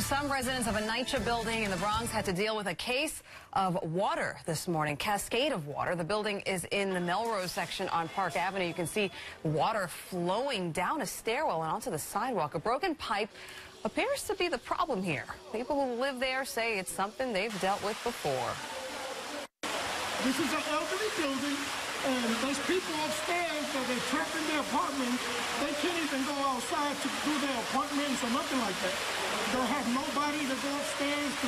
Some residents of a NYCHA building in the Bronx had to deal with a case of water this morning, cascade of water. The building is in the Melrose section on Park Avenue. You can see water flowing down a stairwell and onto the sidewalk. A broken pipe appears to be the problem here. People who live there say it's something they've dealt with before. This is an elderly building, and there's people upstairs that they're trapped in their apartments. They can't even go outside to do their appointments or nothing like that. They'll have nobody to go upstairs to,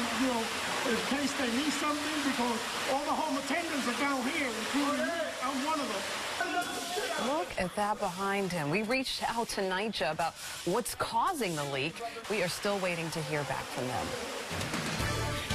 in case they need something, because all the home attendants are down here, including me. I'm one of them. Look at that behind him. We reached out to NYCHA about what's causing the leak. We are still waiting to hear back from them.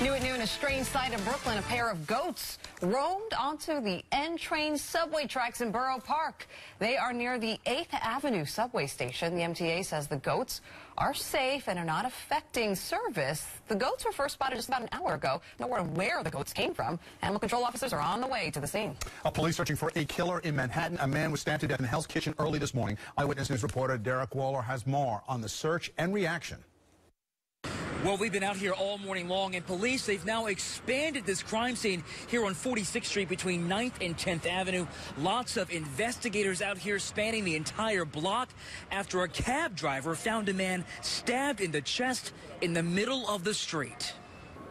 New at noon, a strange sight in Brooklyn. A pair of goats roamed onto the N train subway tracks in Borough Park. They are near the 8th Avenue subway station. The MTA says the goats are safe and are not affecting service. The goats were first spotted just about an hour ago. No word on where the goats came from. Animal control officers are on the way to the scene. Police searching for a killer in Manhattan. A man was stabbed to death in Hell's Kitchen early this morning. Eyewitness News reporter Derek Waller has more on the search and reaction. Well, we've been out here all morning long, and police, they've now expanded this crime scene here on 46th Street between 9th and 10th Avenue. Lots of investigators out here spanning the entire block after a cab driver found a man stabbed in the chest in the middle of the street.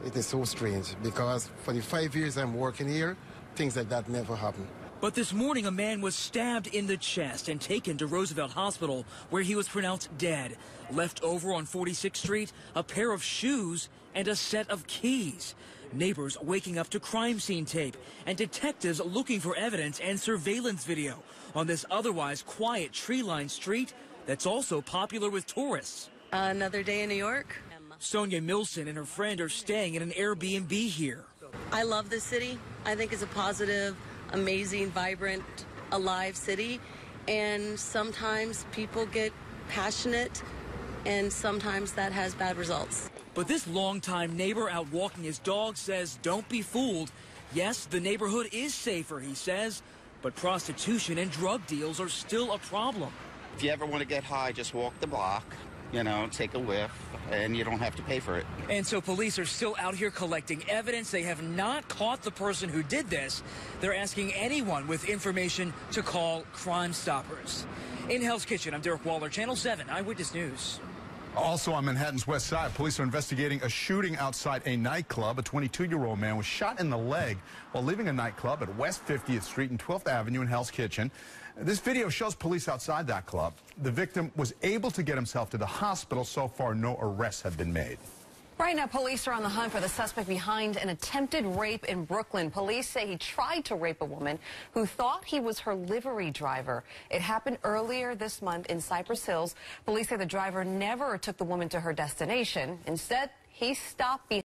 It is so strange because for the 5 years I'm working here, things like that never happen. But this morning, a man was stabbed in the chest and taken to Roosevelt Hospital, where he was pronounced dead. Left over on 46th Street, a pair of shoes and a set of keys. Neighbors waking up to crime scene tape and detectives looking for evidence and surveillance video on this otherwise quiet tree-lined street that's also popular with tourists. Another day in New York. Sonia Milson and her friend are staying at an Airbnb here. I love this city. I think it's a positive, amazing, vibrant, alive city, and sometimes people get passionate and sometimes that has bad results. But this longtime neighbor out walking his dog says don't be fooled. Yes, the neighborhood is safer, he says, but prostitution and drug deals are still a problem. If you ever want to get high, just walk the block, take a whiff, and you don't have to pay for it. And so police are still out here collecting evidence. They have not caught the person who did this. They're asking anyone with information to call Crime Stoppers. In Hell's Kitchen, I'm Derek Waller, Channel 7 Eyewitness News. Also on Manhattan's west side, police are investigating a shooting outside a nightclub. A 22-year-old man was shot in the leg while leaving a nightclub at West 50th Street and 12th Avenue in Hell's Kitchen. This video shows police outside that club. The victim was able to get himself to the hospital. So far, no arrests have been made. Right now, police are on the hunt for the suspect behind an attempted rape in Brooklyn. Police say he tried to rape a woman who thought he was her livery driver. It happened earlier this month in Cypress Hills. Police say the driver never took the woman to her destination. Instead, he stopped behind